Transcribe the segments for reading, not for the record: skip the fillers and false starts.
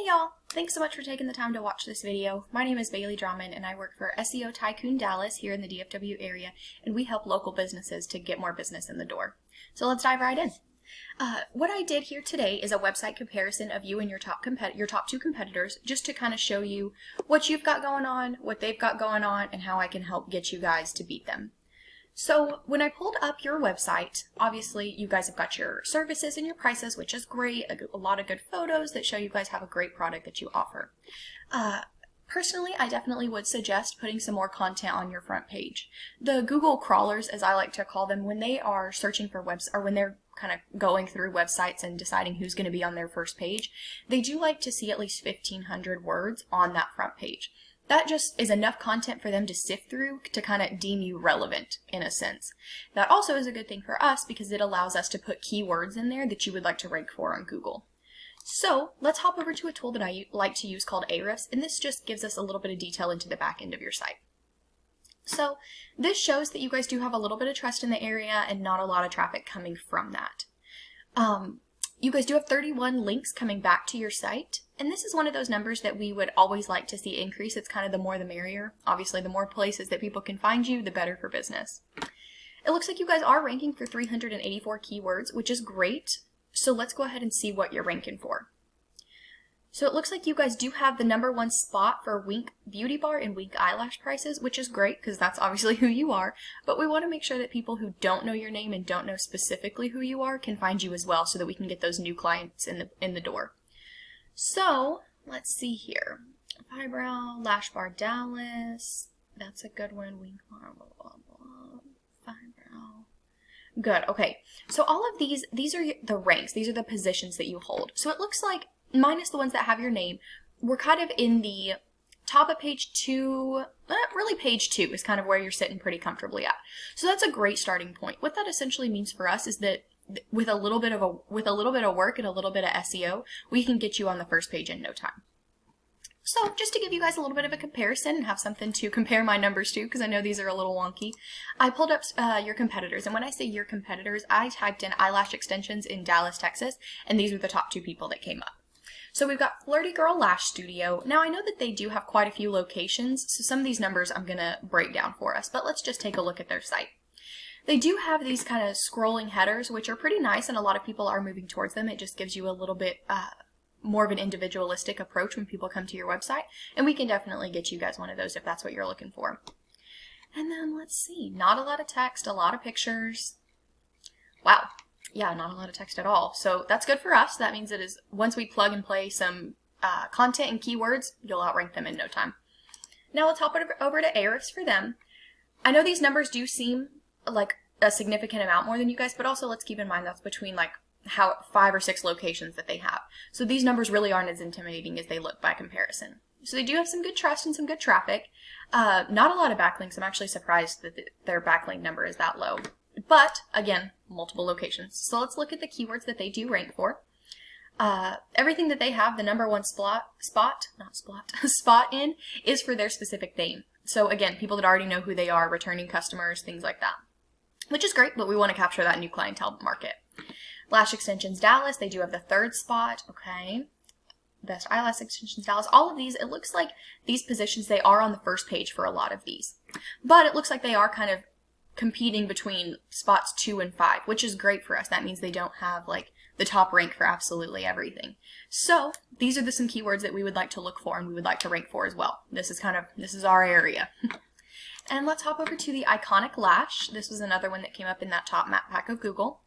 Hey y'all! Thanks so much for taking the time to watch this video. My name is Bailey Drummond and I work for SEO Tycoon Dallas here in the DFW area, and we help local businesses to get more business in the door. So let's dive right in. What I did here today is a website comparison of you and your top two competitors, just to kind of show you what you've got going on, what they've got going on, and how I can help get you guys to beat them. So when I pulled up your website, obviously you guys have got your services and your prices, which is great, a lot of good photos that show you guys have a great product that you offer. Personally, I definitely would suggest putting some more content on your front page. The Google crawlers, as I like to call them, when they are searching for or when they're kind of going through websites and deciding who's going to be on their first page, they do like to see at least 1,500 words on that front page. That just is enough content for them to sift through to kind of deem you relevant in a sense. That also is a good thing for us because it allows us to put keywords in there that you would like to rank for on Google. So let's hop over to a tool that I like to use called Ahrefs, and this just gives us a little bit of detail into the back end of your site. So this shows that you guys do have a little bit of trust in the area and not a lot of traffic coming from that. You guys do have 31 links coming back to your site, and this is one of those numbers that we would always like to see increase. It's kind of the more the merrier. Obviously, the more places that people can find you, the better for business. It looks like you guys are ranking for 384 keywords, which is great. So let's go ahead and see what you're ranking for. So it looks like you guys do have the #1 spot for Wink Beauty Bar and Wink Eyelash prices, which is great because that's obviously who you are. But we want to make sure that people who don't know your name and don't know specifically who you are can find you as well, so that we can get those new clients in the door. So let's see here. Eyebrow, Lash Bar Dallas. That's a good one. Wink Bar, blah, blah, blah. Eyebrow. Good. Okay. So all of these are the ranks. These are the positions that you hold. So it looks like, minus the ones that have your name, we're kind of in the top of page 2, really page 2 is kind of where you're sitting pretty comfortably at. So that's a great starting point. What that essentially means for us is that with a little bit of work and a little bit of SEO, we can get you on the first page in no time. So just to give you guys a little bit of a comparison and have something to compare my numbers to, because I know these are a little wonky, I pulled up your competitors. And when I say your competitors, I typed in eyelash extensions in Dallas, Texas, and these were the top 2 people that came up. So we've got Flirty Girl Lash Studio. Now I know that they do have quite a few locations, so some of these numbers I'm going to break down for us, but let's just take a look at their site. They do have these kind of scrolling headers, which are pretty nice, and a lot of people are moving towards them. It just gives you a little bit more of an individualistic approach when people come to your website, and we can definitely get you guys one of those if that's what you're looking for. And then let's see, not a lot of text, a lot of pictures. Wow. Yeah, not a lot of text at all. So that's good for us. That means once we plug and play some content and keywords, you'll outrank them in no time. Now let's hop over to Ahrefs for them. I know these numbers do seem like a significant amount more than you guys, but also let's keep in mind that's between like 5 or 6 locations that they have. So these numbers really aren't as intimidating as they look by comparison. So they do have some good trust and some good traffic. Not a lot of backlinks. I'm actually surprised that their backlink number is that low. But, again, multiple locations. So let's look at the keywords that they do rank for. Everything that they have, the #1 spot in, is for their specific name. So again, people that already know who they are, returning customers, things like that. Which is great, but we want to capture that new clientele market. Lash Extensions Dallas, they do have the 3rd spot. Okay. Best Eyelash Extensions Dallas. All of these, it looks like these positions, they are on the first page for a lot of these. But it looks like they are kind of competing between spots 2 and 5, which is great for us. That means they don't have like the top rank for absolutely everything. So these are some keywords that we would like to look for and we would like to rank for as well. This is our area. And let's hop over to the Iconic Lash. This was another one that came up in that top map pack of Google.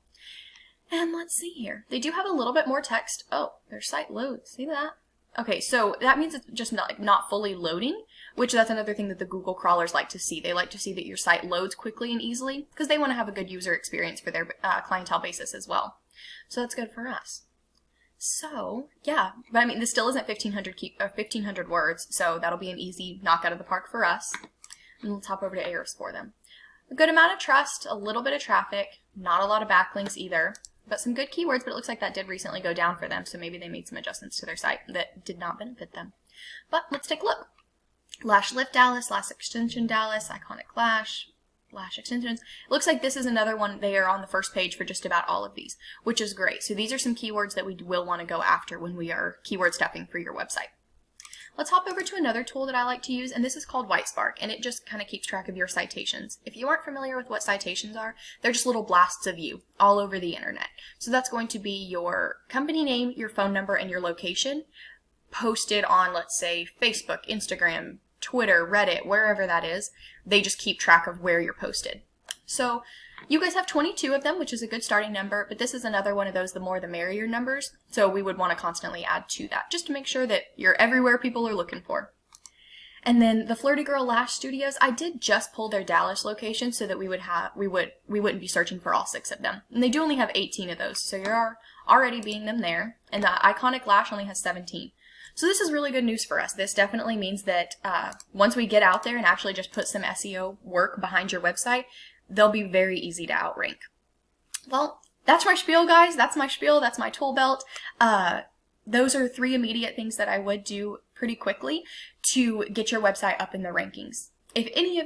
And let's see here. They do have a little bit more text. Oh, their site loads. See that? Okay, so that means it's just not fully loading, which that's another thing that the Google crawlers like to see. They like to see that your site loads quickly and easily because they want to have a good user experience for their clientele basis as well. So that's good for us. So, yeah, but I mean, this still isn't 1,500 words, so that'll be an easy knock out of the park for us. And let's hop over to Ahrefs for them. A good amount of trust, a little bit of traffic, not a lot of backlinks either. But some good keywords, but it looks like that did recently go down for them, so maybe they made some adjustments to their site that did not benefit them. But let's take a look. Lash Lift Dallas, Lash Extension Dallas, Iconic Lash, lash extensions. It looks like this is another one. They are on the first page for just about all of these, which is great. So these are some keywords that we will want to go after when we are keyword stuffing for your website. Let's hop over to another tool that I like to use, and this is called Whitespark, and it just kind of keeps track of your citations. If you aren't familiar with what citations are, they're just little blasts of you all over the internet. So that's going to be your company name, your phone number, and your location posted on, let's say, Facebook, Instagram, Twitter, Reddit, wherever that is. They just keep track of where you're posted. So you guys have 22 of them, which is a good starting number, but this is another one of those the more the merrier numbers, so we would want to constantly add to that just to make sure that you're everywhere people are looking for. And then the Flirty Girl Lash Studios, I did just pull their Dallas location so that we wouldn't be searching for all 6 of them. And they do only have 18 of those, so you're already beating them there. And the Iconic Lash only has 17. So this is really good news for us. This definitely means that once we get out there and actually just put some SEO work behind your website, they'll be very easy to outrank. Well, that's my spiel, guys. That's my spiel. That's my tool belt. Those are 3 immediate things that I would do pretty quickly to get your website up in the rankings. If any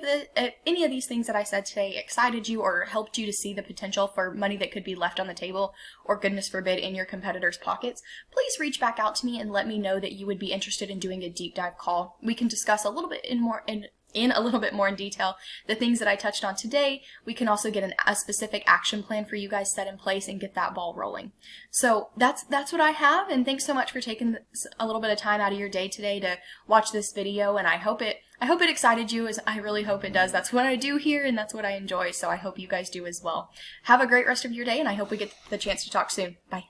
of these things that I said today excited you or helped you to see the potential for money that could be left on the table, or goodness forbid, in your competitors' pockets, please reach back out to me and let me know that you would be interested in doing a deep dive call. We can discuss a little bit a little bit more in detail the things that I touched on today. We can also get a specific action plan for you guys set in place and get that ball rolling. So that's what I have, and thanks so much for taking a little bit of time out of your day today to watch this video, and I hope it excited you, as I really hope it does. That's what I do here, and that's what I enjoy, so I hope you guys do as well. Have a great rest of your day, and I hope we get the chance to talk soon. Bye.